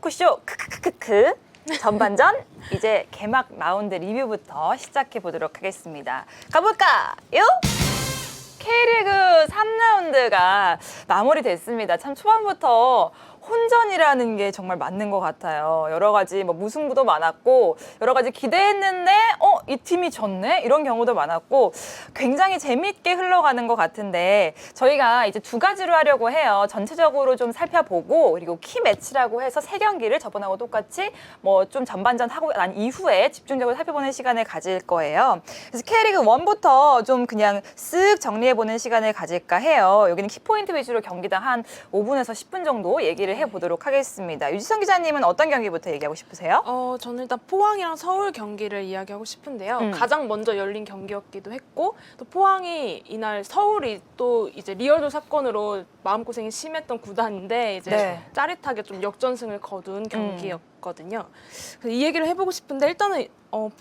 토크쇼 크크크크크 전반전 이제 개막 라운드 리뷰부터 시작해 보도록 하겠습니다. 가볼까요? K리그 3라운드가 마무리됐습니다. 참 초반부터 혼전이라는 게 정말 맞는 것 같아요. 여러 가지 뭐 무승부도 많았고 여러 가지 기대했는데 이 팀이 졌네? 이런 경우도 많았고 굉장히 재미있게 흘러가는 것 같은데 저희가 이제 두 가지로 하려고 해요. 전체적으로 좀 살펴보고 그리고 키 매치라고 해서 세 경기를 저번하고 똑같이 뭐 좀 전반전 하고 난 이후에 집중적으로 살펴보는 시간을 가질 거예요. 그래서 K리그 1부터 좀 그냥 쓱 정리해보는 시간을 가질까 해요. 여기는 키포인트 위주로 경기당 한 5분에서 10분 정도 얘기를 해보도록 하겠습니다. 유지성 기자님은 어떤 경기부터 얘기하고 싶으세요? 저는 일단 포항이랑 서울 경기를 이야기하고 싶은데요. 가장 먼저 열린 경기였기도 했고 또 포항이 이날 서울이 또 이제 리얼도 사건으로 마음고생이 심했던 구단인데 이제 네. 짜릿하게 좀 역전승을 거둔 경기였거든요. 그래서 이 얘기를 해보고 싶은데 일단은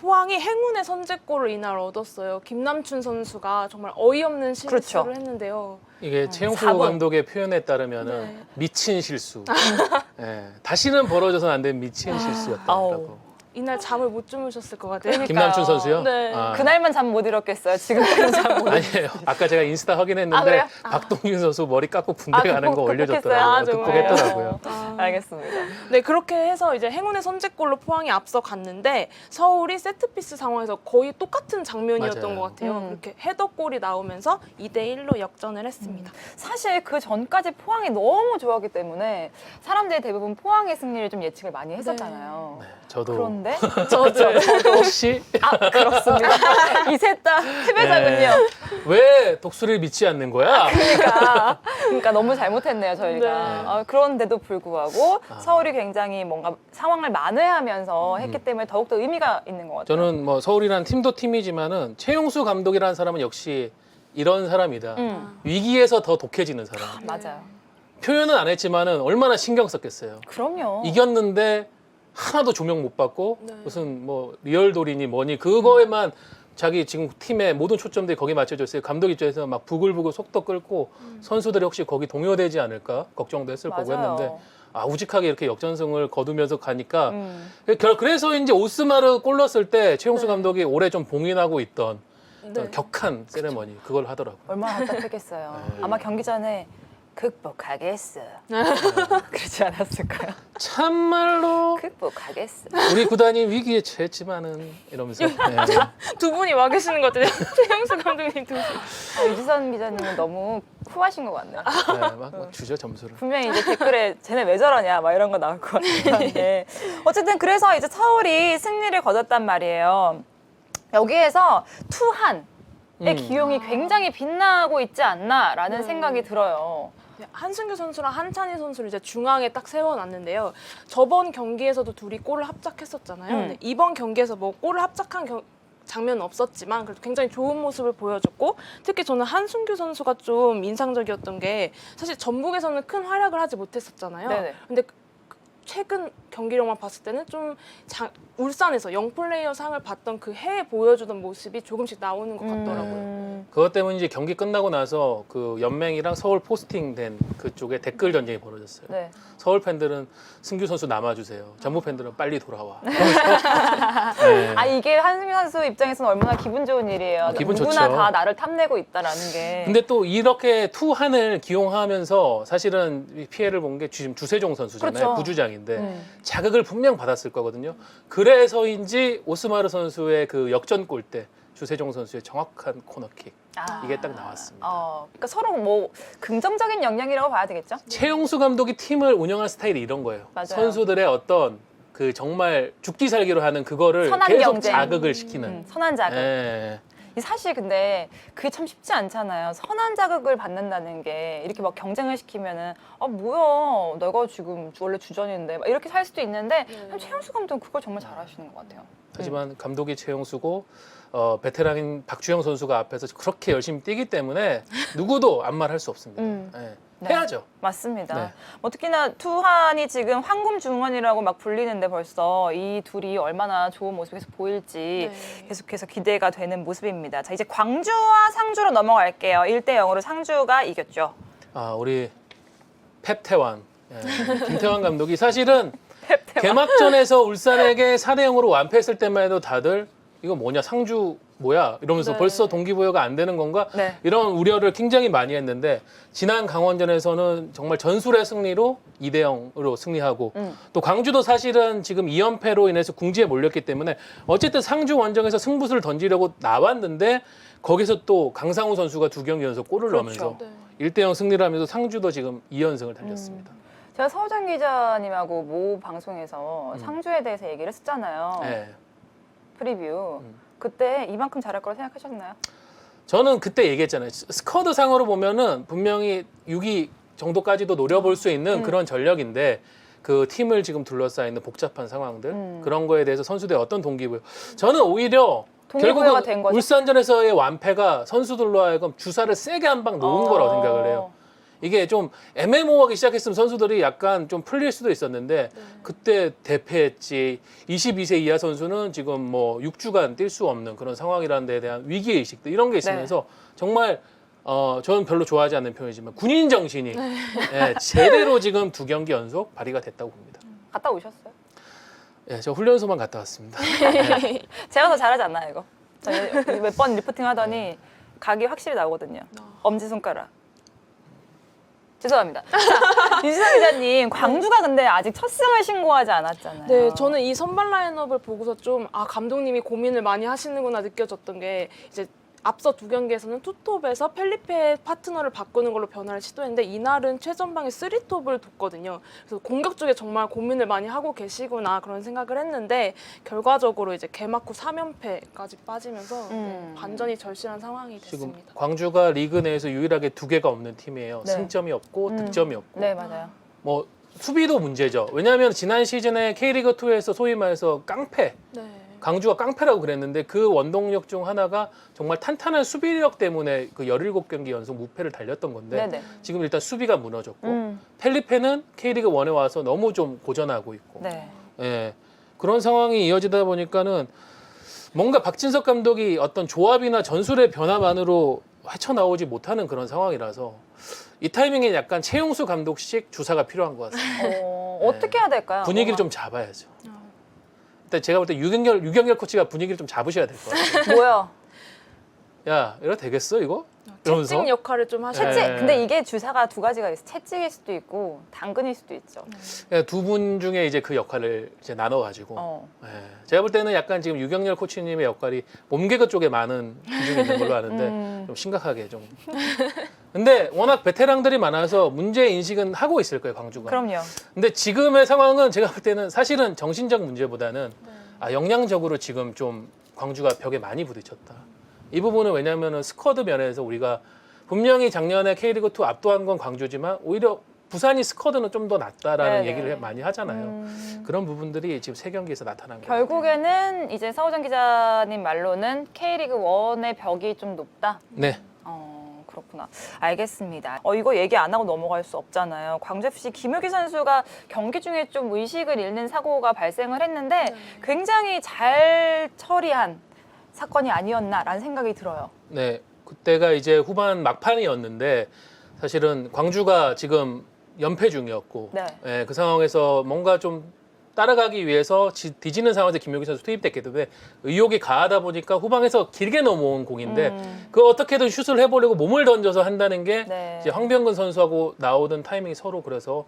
포항이 행운의 선제골을 이날 얻었어요. 김남춘 선수가 정말 어이없는 실수를 그렇죠. 했는데요. 이게 최용수 4번. 감독의 표현에 따르면은 네. 미친 실수. 예, 다시는 벌어져서는 안 되는 미친 실수였다고. 이날 잠을 못 주무셨을 것 같아요. 그러니까. 김남춘 선수요? 네. 그날만 잠 못 잃었겠어요. 지금까지 잠 못 잃었어요. 아니에요. 아까 제가 인스타 확인했는데 아, 그래요? 박동균 선수 머리 깎고 군대 가는 거 극복했어요? 올려줬더라고요. 정말요? 극복했더라고요. 알겠습니다. 네, 그렇게 해서 이제 행운의 선제골로 포항이 앞서 갔는데 서울이 세트피스 상황에서 거의 똑같은 장면이었던 맞아요. 것 같아요. 그렇게 헤더골이 나오면서 2대1로 역전을 했습니다. 사실 그 전까지 포항이 너무 좋았기 때문에 사람들이 대부분 포항의 승리를 좀 예측을 많이 했었잖아요. 저도 그런데 저도 혹시 그렇습니다. 이 셋 다 패배자군요. 네. 왜 독수리를 믿지 않는 거야? 그러니까 너무 잘못했네요 저희가. 네. 그런데도 불구하고 서울이 굉장히 뭔가 상황을 만회하면서 했기 때문에 더욱더 의미가 있는 것 같아요. 저는 뭐 서울이라는 팀도 팀이지만은 최용수 감독이라는 사람은 역시 이런 사람이다. 위기에서 더 독해지는 사람. 맞아요. 표현은 안 했지만은 얼마나 신경 썼겠어요. 그럼요. 이겼는데 하나도 조명 못 받고 네. 무슨 뭐 리얼돌이니 뭐니 그거에만 자기 지금 팀의 모든 초점들이 거기에 맞춰져 있어요. 감독 입장에서 막 부글부글 속도 끓고 선수들이 혹시 거기 동요되지 않을까 걱정도 했을 거고 맞아요. 했는데 우직하게 이렇게 역전승을 거두면서 가니까 그래서 이제 오스마르 골 넣었을 때 최용수 감독이 올해 좀 봉인하고 있던 어떤 격한 세레머니 그걸 하더라고요. 얼마나 답답했겠어요. 네. 아마 경기 전에 극복하겠어. 그렇지 않았을까요? 참말로 극복하겠어. 우리 구단이 위기에 처했지만은 이러면서 네. 두 분이 와 계시는 것 같아요. 최영수 감독님 두 분. 유지선 기자님은 너무 쿨하신 것 같네요. 네, 막 주죠 점수를. 분명히 이제 댓글에 쟤네 왜 저러냐 막 이런 거 나올 것 같은데 어쨌든 그래서 이제 서울이 승리를 거뒀단 말이에요. 여기에서 투한의 기용이 굉장히 빛나고 있지 않나라는 생각이 들어요. 한승규 선수랑 한찬희 선수를 이제 중앙에 딱 세워놨는데요. 저번 경기에서도 둘이 골을 합작했었잖아요. 근데 이번 경기에서 뭐 골을 합작한 장면은 없었지만 그래도 굉장히 좋은 모습을 보여줬고 특히 저는 한승규 선수가 좀 인상적이었던 게 사실 전북에서는 큰 활약을 하지 못했었잖아요. 네네. 근데 최근 경기력만 봤을 때는 좀 울산에서 영플레이어 상을 받던 그 해에 보여주던 모습이 조금씩 나오는 것 같더라고요. 그것 때문에 이제 경기 끝나고 나서 그 연맹이랑 서울 포스팅된 그쪽에 댓글 전쟁이 벌어졌어요. 네. 서울 팬들은 승규 선수 남아주세요. 전북 팬들은 빨리 돌아와. 네. 이게 한승규 선수 입장에서는 얼마나 기분 좋은 일이에요. 기분 누구나 좋죠. 다 나를 탐내고 있다라는 게. 근데 또 이렇게 투한을 기용하면서 사실은 피해를 본 게 지금 주세종 선수잖아요. 그렇죠. 부주장인데 자극을 분명 받았을 거거든요. 그래서인지 오스마르 선수의 그 역전골 때 주세종 선수의 정확한 코너킥 이게 딱 나왔습니다. 그러니까 서로 뭐 긍정적인 영향이라고 봐야 되겠죠? 최용수 감독이 팀을 운영할 스타일이 이런 거예요. 맞아요. 선수들의 어떤 그 정말 죽기 살기로 하는 그거를 선한 계속 경쟁. 자극을 시키는. 선한 자극. 예. 사실 근데 그게 참 쉽지 않잖아요. 선한 자극을 받는다는 게 이렇게 막 경쟁을 시키면은 뭐야 내가 지금 원래 주전인데 막 이렇게 살 수도 있는데 최용수 감독은 그걸 정말 잘하시는 것 같아요. 하지만 감독이 최용수고 베테랑인 박주영 선수가 앞에서 그렇게 열심히 뛰기 때문에 누구도 아무 말 할 수 없습니다. 예. 네. 해야죠. 맞습니다. 네. 특히나 투한이 지금 황금 중원이라고 막 불리는데 벌써 이 둘이 얼마나 좋은 모습을 계속 보일지 계속해서 기대가 되는 모습입니다. 자, 이제 광주와 상주로 넘어갈게요. 1대0으로 상주가 이겼죠. 우리 펩태완 김태환 감독이 사실은 개막전에서 울산에게 4대 0으로 완패했을 때만 해도 다들 이거 뭐냐 상주 뭐야 이러면서 네. 벌써 동기부여가 안 되는 건가 네. 이런 우려를 굉장히 많이 했는데 지난 강원전에서는 정말 전술의 승리로 2대 0으로 승리하고 또 광주도 사실은 지금 2연패로 인해서 궁지에 몰렸기 때문에 어쨌든 상주 원정에서 승부수를 던지려고 나왔는데 거기서 또 강상우 선수가 2경기 연속 골을 그렇죠. 넣으면서 네. 1대 0 승리를 하면서 상주도 지금 2연승을 달렸습니다. 제가 서우정 기자님하고 모 방송에서 상주에 대해서 얘기를 했었잖아요. 네. 프리뷰. 그때 이만큼 잘할 거라 생각하셨나요? 저는 그때 얘기했잖아요. 스쿼드 상으로 보면은 분명히 6위 정도까지도 노려볼 수 있는 그런 전력인데 그 팀을 지금 둘러싸이는 복잡한 상황들 그런 거에 대해서 선수들의 어떤 동기부여. 저는 오히려 동기부여가 된 거죠? 울산전에서의 완패가 선수들로 하여금 주사를 세게 한 방 놓은 거라고 생각을 해요. 이게 좀 애매모호하게 시작했으면 선수들이 약간 좀 풀릴 수도 있었는데 그때 대패했지 22세 이하 선수는 지금 뭐 6주간 뛸 수 없는 그런 상황이라는 데에 대한 위기의식들 이런 게 있으면서 정말 저는 별로 좋아하지 않는 표현이지만 군인 정신이 예, 제대로 지금 2경기 연속 발휘가 됐다고 봅니다. 갔다 오셨어요? 예, 저 훈련소만 갔다 왔습니다. 제가 더 잘하지 않나요, 이거? 몇 번 리포팅 하더니 각이 확실히 나오거든요. 엄지손가락. 죄송합니다. 자, 유지성 기자님, 광주가 근데 아직 첫 승을 신고하지 않았잖아요. 네, 저는 이 선발 라인업을 보고서 좀 감독님이 고민을 많이 하시는구나 느껴졌던 게 이제 앞서 2경기에서는 투톱에서 펠리페 파트너를 바꾸는 걸로 변화를 시도했는데 이날은 최전방에 3톱을 뒀거든요. 그래서 공격 쪽에 정말 고민을 많이 하고 계시구나 그런 생각을 했는데 결과적으로 이제 개막 후 3연패까지 빠지면서 반전이 절실한 상황이 지금 됐습니다. 광주가 리그 내에서 유일하게 2개가 없는 팀이에요. 네. 승점이 없고 득점이 없고. 네, 맞아요. 뭐 수비도 문제죠. 왜냐하면 지난 시즌에 K리그2에서 소위 말해서 깡패, 네. 광주가 깡패라고 그랬는데 그 원동력 중 하나가 정말 탄탄한 수비력 때문에 그 17경기 연속 무패를 달렸던 건데 네네. 지금 일단 수비가 무너졌고 펠리페는 K리그1에 와서 너무 좀 고전하고 있고 네. 예, 그런 상황이 이어지다 보니까는 뭔가 박진석 감독이 어떤 조합이나 전술의 변화만으로 헤쳐나오지 못하는 그런 상황이라서 이 타이밍에 약간 최용수 감독식 주사가 필요한 것 같습니다. 어떻게 해야 될까요? 분위기를 좀 잡아야죠. 일단 제가 볼 때 유경열 코치가 분위기를 좀 잡으셔야 될 것 같아요. 뭐야? 야, 이거 되겠어 이거? 이러면서 채찍 역할을 좀 하셔야 채찍. 네. 근데 이게 주사가 2가지가 있어. 채찍일 수도 있고 당근일 수도 있죠. 두 분 중에 이제 그 역할을 이제 나눠가지고 어. 예, 제가 볼 때는 약간 지금 유경열 코치님의 역할이 몸개그 쪽에 많은 비중이 있는 걸로 아는데 좀 심각하게 좀. 근데 워낙 베테랑들이 많아서 문제 인식은 하고 있을 거예요 광주가. 그럼요. 근데 지금의 상황은 제가 볼 때는 사실은 정신적 문제보다는 역량적으로 지금 좀 광주가 벽에 많이 부딪혔다. 이 부분은 왜냐하면 스쿼드 면에서 우리가 분명히 작년에 K리그2 압도한 건 광주지만 오히려 부산이 스쿼드는 좀 더 낫다라는 네네. 얘기를 많이 하잖아요. 그런 부분들이 지금 3경기에서 나타난 거예요. 결국에는 이제 서우정 기자님 말로는 K리그 1의 벽이 좀 높다. 네. 그렇구나. 알겠습니다. 이거 얘기 안 하고 넘어갈 수 없잖아요. 광주FC 김효기 선수가 경기 중에 좀 의식을 잃는 사고가 발생을 했는데 굉장히 잘 처리한 사건이 아니었나라는 생각이 들어요. 네. 그때가 이제 후반 막판이었는데 사실은 광주가 지금 연패 중이었고 네. 예, 그 상황에서 뭔가 좀 따라가기 위해서 뒤지는 상황에서 김효기 선수 투입됐기 때문에 의욕이 가하다 보니까 후방에서 길게 넘어온 공인데 그 어떻게든 슛을 해보려고 몸을 던져서 한다는 게 네. 이제 황병근 선수하고 나오던 타이밍이 서로 그래서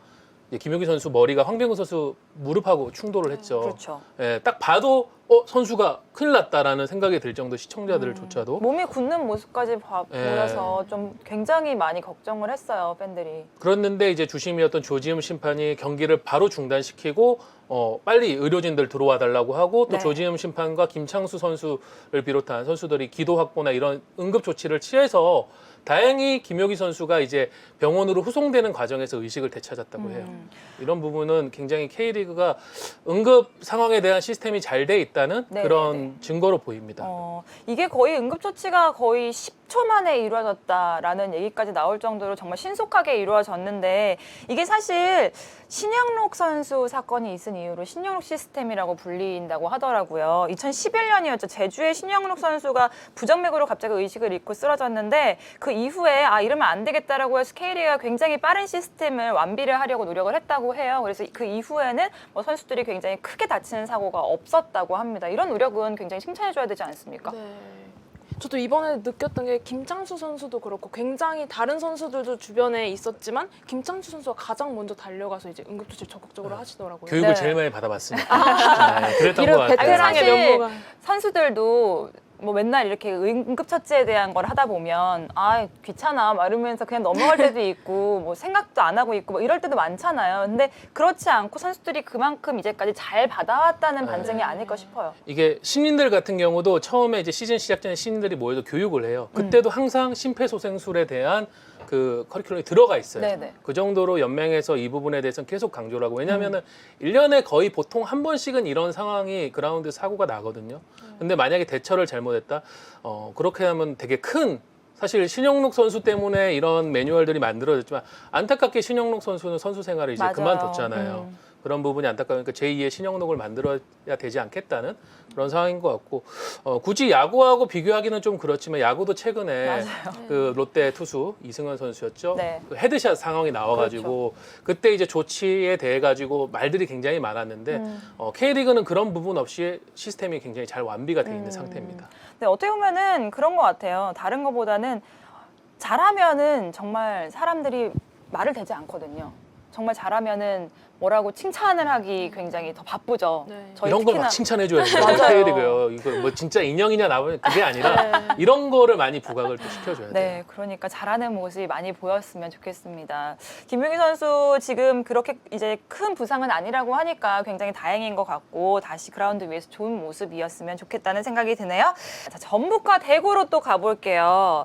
이제 김효기 선수 머리가 황병근 선수 무릎하고 충돌을 했죠. 그렇죠. 예, 딱 봐도 선수가 큰일 났다라는 생각이 들 정도 시청자들조차도 몸이 굳는 모습까지 예. 보여서 좀 굉장히 많이 걱정을 했어요, 팬들이. 그랬는데 이제 주심이었던 조지흠 심판이 경기를 바로 중단시키고 빨리 의료진들 들어와 달라고 하고 또 네. 조지흠 심판과 김창수 선수를 비롯한 선수들이 기도 확보나 이런 응급 조치를 취해서 다행히 김효기 선수가 이제 병원으로 후송되는 과정에서 의식을 되찾았다고 해요. 이런 부분은 굉장히 K리그가 응급 상황에 대한 시스템이 잘 돼 있다는 네, 그런 네. 증거로 보입니다. 이게 거의 응급조치가 거의 10초 만에 이루어졌다라는 얘기까지 나올 정도로 정말 신속하게 이루어졌는데 이게 사실 신영록 선수 사건이 있은 이후로 신영록 시스템이라고 불린다고 하더라고요. 2011년이었죠. 제주의 신영록 선수가 부정맥으로 갑자기 의식을 잃고 쓰러졌는데 그 이후에 이러면 안 되겠다라고 해서 K리그가 굉장히 빠른 시스템을 완비를 하려고 노력을 했다고 해요. 그래서 그 이후에는 뭐 선수들이 굉장히 크게 다치는 사고가 없었다고 합니다. 이런 노력은 굉장히 칭찬해줘야 되지 않습니까? 네. 저도 이번에 느꼈던 게 김창수 선수도 그렇고 굉장히 다른 선수들도 주변에 있었지만 김창수 선수가 가장 먼저 달려가서 이제 응급조치를 적극적으로 하시더라고요. 교육을 네. 제일 많이 받아봤으니까. 네, 그랬던 것 이런 같아요. 베테랑의 사실 면모가. 선수들도 뭐 맨날 이렇게 응급처치에 대한 걸 하다 보면 귀찮아 막 이러면서 그냥 넘어갈 때도 있고 뭐 생각도 안 하고 있고 뭐 이럴 때도 많잖아요. 근데 그렇지 않고 선수들이 그만큼 이제까지 잘 받아왔다는 반증이 아닐까 싶어요. 이게 신인들 같은 경우도 처음에 이제 시즌 시작 전에 신인들이 모여서 교육을 해요. 그때도 항상 심폐소생술에 대한 그 커리큘럼이 들어가 있어요. 네네. 그 정도로 연맹에서 이 부분에 대해서는 계속 강조를 하고 왜냐하면은 1년에 거의 보통 한 번씩은 이런 상황이 그라운드 사고가 나거든요. 근데 만약에 대처를 잘못했다, 그렇게 하면 되게 큰 사실 신영록 선수 때문에 이런 매뉴얼들이 만들어졌지만 안타깝게 신영록 선수는 선수 생활을 이제 맞아요. 그만뒀잖아요. 그런 부분이 안타까우니까 제2의 신영록을 만들어야 되지 않겠다는 그런 상황인 것 같고 굳이 야구하고 비교하기는 좀 그렇지만 야구도 최근에 맞아요. 그 롯데 투수 이승현 선수였죠. 네. 그 헤드샷 상황이 나와가지고 그때 이제 조치에 대해 가지고 말들이 굉장히 많았는데 K리그는 그런 부분 없이 시스템이 굉장히 잘 완비가 돼 있는 상태입니다. 근데 어떻게 보면은 그런 것 같아요. 다른 것보다는 잘하면은 정말 사람들이 말을 대지 않거든요. 정말 잘하면은 뭐라고 칭찬을 하기 굉장히 더 바쁘죠. 네. 저희 이런 걸 특히나 막 칭찬해줘야 돼요. 맞아요. K리그요. 이거 뭐 진짜 인형이냐 나오면 그게 아니라 이런 거를 많이 부각을 또 시켜줘야 돼요. 네, 그러니까 잘하는 모습이 많이 보였으면 좋겠습니다. 김유기 선수 지금 그렇게 이제 큰 부상은 아니라고 하니까 굉장히 다행인 것 같고 다시 그라운드 위에서 좋은 모습이었으면 좋겠다는 생각이 드네요. 자, 전북과 대구로 또 가볼게요.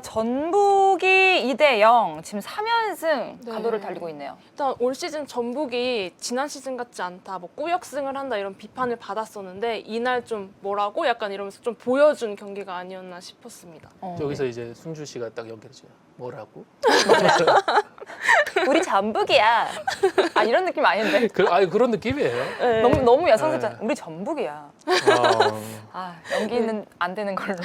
전북이 2대0 지금 3연승 네. 가도를 달리고 있네요. 일단 올 시즌 전북이 지난 시즌 같지 않다, 뭐 꾸역승을 한다 이런 비판을 받았었는데 이날 좀 뭐라고 약간 이러면서 좀 보여준 경기가 아니었나 싶었습니다. 여기서 이제 순주 씨가 딱 연결해줘요. 뭐라고? 우리 전북이야. 이런 느낌 아닌데. 그런 느낌이에요. 네. 너무 여성스럽잖아. 우리 전북이야. 어, 연기는 안 되는 걸로.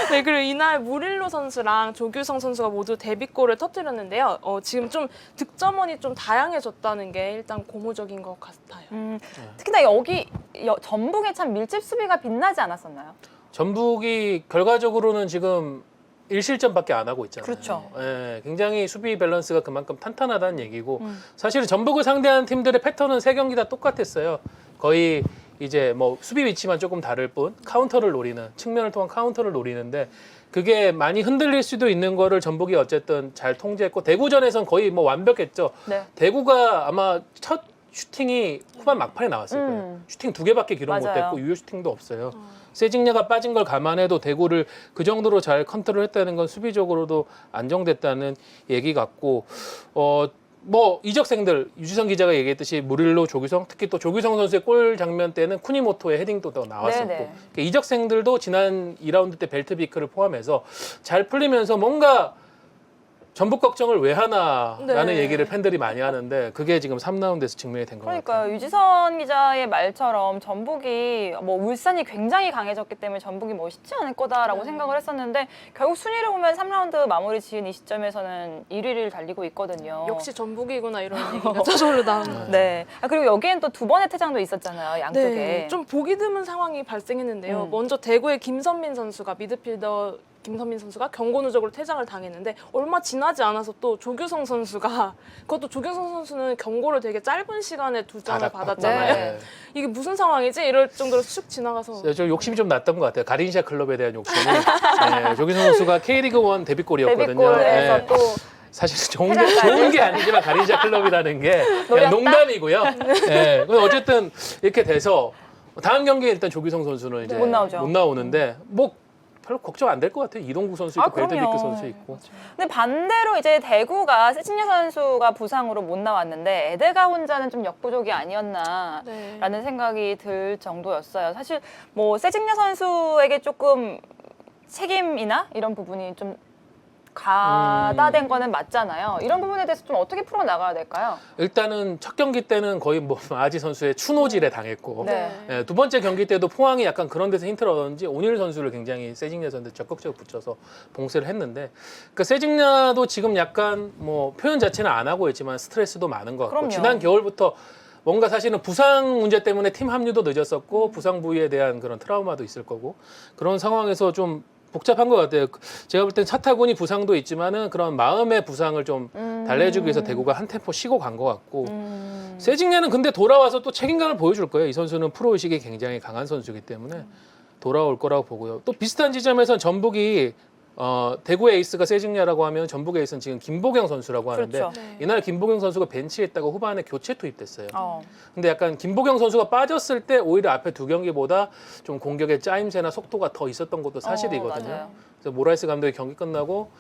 네, 그리고 이날 무릴로 선수랑 조규성 선수가 모두 데뷔골을 터뜨렸는데요. 지금 좀 득점원이 좀 다양해졌다는 게 일단 고무적인 것 같아요. 특히나 여기 전북의 참 밀집 수비가 빛나지 않았었나요? 전북이 결과적으로는 지금 1실점밖에 안 하고 있잖아요. 그렇죠. 예, 굉장히 수비 밸런스가 그만큼 탄탄하다는 얘기고 사실 전북을 상대한 팀들의 패턴은 3경기 다 똑같았어요. 거의 이제 뭐 수비 위치만 조금 다를 뿐 카운터를 노리는 측면을 통한 카운터를 노리는데 그게 많이 흔들릴 수도 있는 거를 전북이 어쨌든 잘 통제했고 대구전에선 거의 뭐 완벽했죠. 네. 대구가 아마 첫 슈팅이 후반 막판에 나왔을 거예요. 슈팅 2개밖에 기록 맞아요. 못했고 유효 슈팅도 없어요. 세징야가 빠진 걸 감안해도 대구를 그 정도로 잘 컨트롤했다는 건 수비적으로도 안정됐다는 얘기 같고 뭐 이적생들 유지성 기자가 얘기했듯이 무릴로 조규성 특히 또 조규성 선수의 골 장면 때는 쿠니모토의 헤딩도 또 나왔었고 네네. 이적생들도 지난 2라운드 때 벨트비크를 포함해서 잘 풀리면서 뭔가 전북 걱정을 왜 하나라는 네. 얘기를 팬들이 많이 하는데 그게 지금 3라운드에서 증명이 된 것 같아요. 그러니까요. 유지선 기자의 말처럼 전북이 뭐 울산이 굉장히 강해졌기 때문에 전북이 뭐 쉽지 않을 거다라고 생각을 했었는데 결국 순위를 보면 3라운드 마무리 지은 이 시점에서는 1위를 달리고 있거든요. 역시 전북이구나 이런 얘기가 저절로 나오는 거예요. 네. 그리고 여기엔 또 2번의 퇴장도 있었잖아요. 양쪽에. 네, 좀 보기 드문 상황이 발생했는데요. 음. 먼저 대구의 김선민 선수가 미드필더 김선민 선수가 경고 누적으로 퇴장을 당했는데 얼마 지나지 않아서 또 조규성 선수가 그것도 조규성 선수는 경고를 되게 짧은 시간에 2장을 받았잖아요. 네. 이게 무슨 상황이지? 이럴 정도로 쑥 지나가서 저 욕심이 좀 났던 것 같아요. 가린샤 클럽에 대한 욕심이. 네, 조규성 선수가 K리그 1 데뷔골이었거든요. 데뷔골에서 네. 또 사실 좋은 퇴장까지. 게 아니지만 가린샤 클럽이라는 게 그냥 노렸다? 농담이고요. 네, 어쨌든 이렇게 돼서 다음 경기에 일단 조규성 선수는 이제 못 나오죠. 못 나오는데 뭐 별로 걱정 안 될 것 같아요. 이동구 선수 있고 그럼요. 벨드비크 선수 있고. 근데 반대로 이제 대구가 세징야 선수가 부상으로 못 나왔는데 에데가 혼자는 좀 역부족이 아니었나라는 네. 생각이 들 정도였어요. 사실 뭐 세징야 선수에게 조금 책임이나 이런 부분이 좀 가다된 거는 맞잖아요. 이런 부분에 대해서 좀 어떻게 풀어 나가야 될까요? 일단은 첫 경기 때는 거의 뭐 아지 선수의 추노질에 당했고 네. 예, 두 번째 경기 때도 포항이 약간 그런 데서 힌트를 얻었는지 온일 선수를 굉장히 세징야 선수한테 적극적으로 붙여서 봉쇄를 했는데 그 세징야도 지금 약간 뭐 표현 자체는 안 하고 있지만 스트레스도 많은 것 같고 그럼요. 지난 겨울부터 뭔가 사실은 부상 문제 때문에 팀 합류도 늦었었고 부상 부위에 대한 그런 트라우마도 있을 거고 그런 상황에서 좀 복잡한 것 같아요. 제가 볼 땐 차타군이 부상도 있지만은 그런 마음의 부상을 좀 달래주기 위해서 대구가 한 템포 쉬고 간 것 같고 세징야는 근데 돌아와서 또 책임감을 보여줄 거예요. 이 선수는 프로의식이 굉장히 강한 선수이기 때문에 돌아올 거라고 보고요. 또 비슷한 지점에선 전북이 대구의 에이스가 세징야라고 하면 전북의 에이스는 지금 김보경 선수라고 하는데 그렇죠. 네. 이날 김보경 선수가 벤치에 있다가 후반에 교체 투입됐어요. 어. 근데 약간 김보경 선수가 빠졌을 때 오히려 앞에 두 경기보다 좀 공격의 짜임새나 속도가 더 있었던 것도 사실이거든요. 맞아요. 그래서 모라이스 감독이 경기 끝나고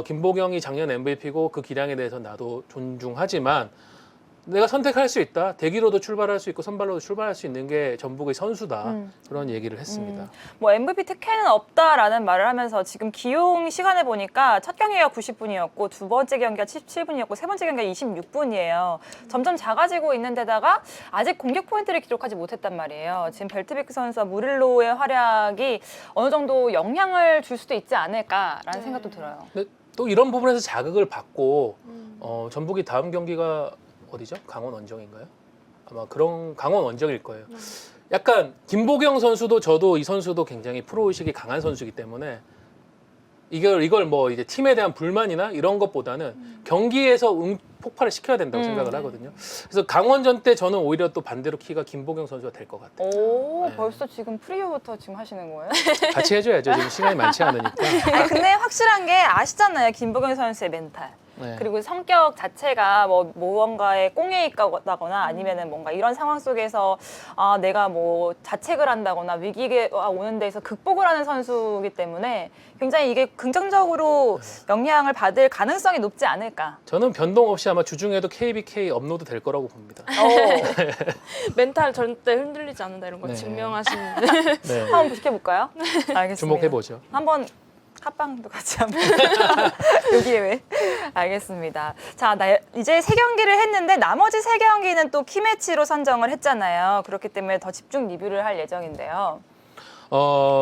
김보경이 작년 MVP고 그 기량에 대해서 나도 존중하지만 내가 선택할 수 있다. 대기로도 출발할 수 있고 선발로도 출발할 수 있는 게 전북의 선수다. 그런 얘기를 했습니다. 뭐 MVP 특혜는 없다라는 말을 하면서 지금 기용 시간을 보니까 첫 경기가 90분이었고 두 번째 경기가 17분이었고 세 번째 경기가 26분이에요. 점점 작아지고 있는 데다가 아직 공격 포인트를 기록하지 못했단 말이에요. 지금 벨트비크 선수와 무릴로의 활약이 어느 정도 영향을 줄 수도 있지 않을까라는 네. 생각도 들어요. 근데 또 이런 부분에서 자극을 받고 전북이 다음 경기가 어디죠? 강원 원정인가요? 아마 그런 강원 원정일 거예요. 약간 김보경 선수도 저도 이 선수도 굉장히 프로의식이 강한 선수이기 때문에 이걸 뭐 이제 팀에 대한 불만이나 이런 것보다는 경기에서 폭발을 시켜야 된다고 생각을 하거든요. 그래서 강원전 때 저는 오히려 또 반대로 키가 김보경 선수가 될 것 같아요. 오, 네. 벌써 지금 프리뷰부터 지금 하시는 거예요? 같이 해줘야죠. 지금 시간이 많지 않으니까. 아니, 근데 확실한 게 아시잖아요. 김보경 선수의 멘탈. 네. 그리고 성격 자체가 뭐 무언가에 꽁에 있다거나 아니면은 뭔가 이런 상황 속에서 내가 뭐 자책을 한다거나 위기가 오는 데서 극복을 하는 선수이기 때문에 굉장히 이게 긍정적으로 영향을 받을 가능성이 높지 않을까. 저는 변동 없이 아마 주중에도 KBK 업로드 될 거라고 봅니다. 멘탈 절대 흔들리지 않는다 이런 거 네. 증명하시는 네. 한번 지켜볼까요? 알겠습니다. 주목해보죠. 한번 합방도 같이 한번 여기에 왜? 알겠습니다. 자, 이제 3경기를 했는데 나머지 3경기는 또 키매치로 선정을 했잖아요. 그렇기 때문에 더 집중 리뷰를 할 예정인데요.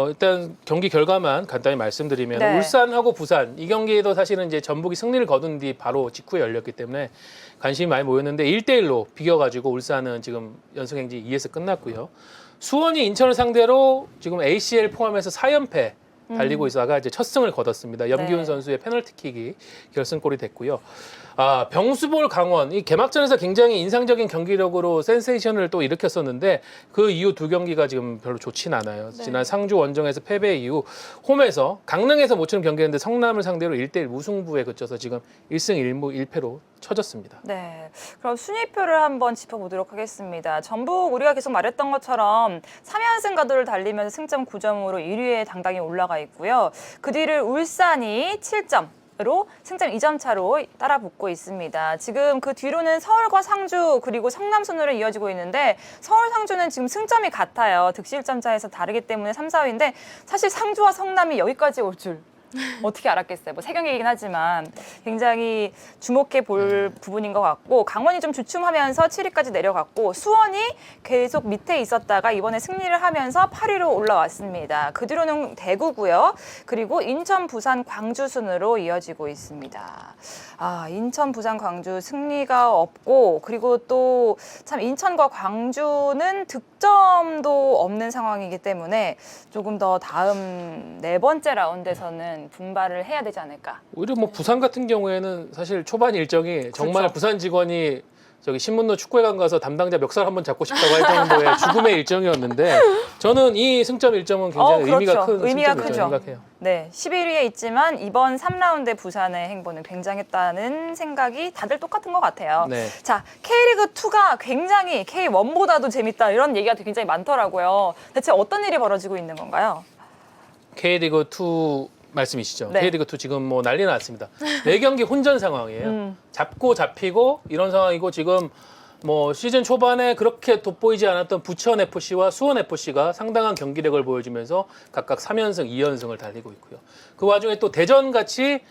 일단 경기 결과만 간단히 말씀드리면 네. 울산하고 부산 이 경기도 사실은 이제 전북이 승리를 거둔 뒤 바로 직후에 열렸기 때문에 관심이 많이 모였는데 1대1로 비겨가지고 울산은 지금 연승행진 2에서 끝났고요. 수원이 인천을 상대로 지금 ACL 포함해서 4연패 달리고 있다가 이제 첫 승을 거뒀습니다. 염기훈 네. 선수의 페널티킥이 결승골이 됐고요. 병수볼 강원 이 개막전에서 굉장히 인상적인 경기력으로 센세이션을 또 일으켰었는데 그 이후 두 경기가 지금 별로 좋진 않아요. 네. 지난 상주 원정에서 패배 이후 홈에서 강릉에서 못 치는 경기였는데 성남을 상대로 1대1 무승부에 그쳐서 지금 1승 1무 1패로 쳐졌습니다. 네, 그럼 순위표를 한번 짚어보도록 하겠습니다. 전북 우리가 계속 말했던 것처럼 3연승 가도를 달리면서 승점 9점으로 1위에 당당히 올라가 있고요. 그 뒤를 울산이 7점으로 승점 2점 차로 따라 붙고 있습니다. 지금 그 뒤로는 서울과 상주 그리고 성남 순으로 이어지고 있는데 서울 상주는 지금 승점이 같아요. 득실점 차에서 다르기 때문에 3, 4위인데 사실 상주와 성남이 여기까지 올 줄 어떻게 알았겠어요. 뭐 3경기이긴 하지만 굉장히 주목해 볼 부분인 것 같고 강원이 좀 주춤하면서 7위까지 내려갔고 수원이 계속 밑에 있었다가 이번에 승리를 하면서 8위로 올라왔습니다. 그 뒤로는 대구고요. 그리고 인천, 부산, 광주 순으로 이어지고 있습니다. 인천, 부산, 광주 승리가 없고 그리고 또 참 인천과 광주는 득점도 없는 상황이기 때문에 조금 더 다음 4번째 라운드에서는 분발을 해야 되지 않을까. 오히려 뭐 부산 같은 경우에는 사실 초반 일정이 정말 그렇죠. 부산 직원이 저기 신문로 축구회관 가서 담당자 멱살 한번 잡고 싶다고 할 정도의 죽음의 일정이었는데 저는 이 승점 일정은 굉장히 그렇죠. 의미가 큰 의미가 승점 크죠. 일정이라고 생각해요. 네, 11위에 있지만 이번 3라운드 부산의 행보는 굉장했다는 생각이 다들 똑같은 것 같아요. 네. 자, K리그2가 굉장히 K1보다도 재밌다 이런 얘기가 굉장히 많더라고요. 대체 어떤 일이 벌어지고 있는 건가요? K리그 2 말씀이시죠? 네. K리그 2 지금 뭐 난리 났습니다. 4경기 혼전 상황이에요. 잡고 잡히고 이런 상황이고 지금 뭐 시즌 초반에 그렇게 돋보이지 않았던 부천 FC와 수원 FC가 상당한 경기력을 보여주면서 각각 3연승, 2연승을 달리고 있고요. 그 와중에 또 대전 같이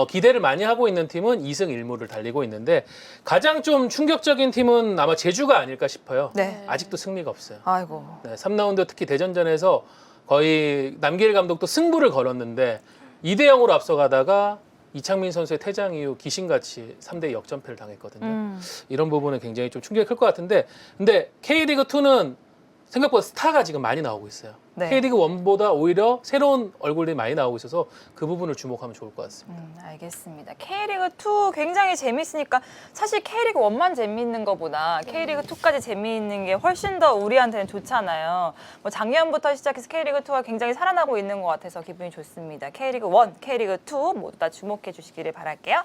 기대를 많이 하고 있는 팀은 2승 1무를 달리고 있는데 가장 좀 충격적인 팀은 아마 제주가 아닐까 싶어요. 네. 아직도 승리가 없어요. 아이고. 네, 3라운드 특히 대전전에서 거의 남길 감독도 승부를 걸었는데 2대 0으로 앞서가다가 이창민 선수의 퇴장 이후 귀신같이 3대 역전패를 당했거든요. 이런 부분은 굉장히 좀 충격이 클 것 같은데 근데 K리그2는 생각보다 스타가 지금 많이 나오고 있어요. 네. K리그1보다 오히려 새로운 얼굴들이 많이 나오고 있어서 그 부분을 주목하면 좋을 것 같습니다. 알겠습니다. K리그2 굉장히 재밌으니까 사실 K리그1만 재미있는 것보다 K리그2까지 재미있는 게 훨씬 더 우리한테는 좋잖아요. 뭐 작년부터 시작해서 K리그2가 굉장히 살아나고 있는 것 같아서 기분이 좋습니다. K리그1, K리그2 모두 다 주목해 주시기를 바랄게요.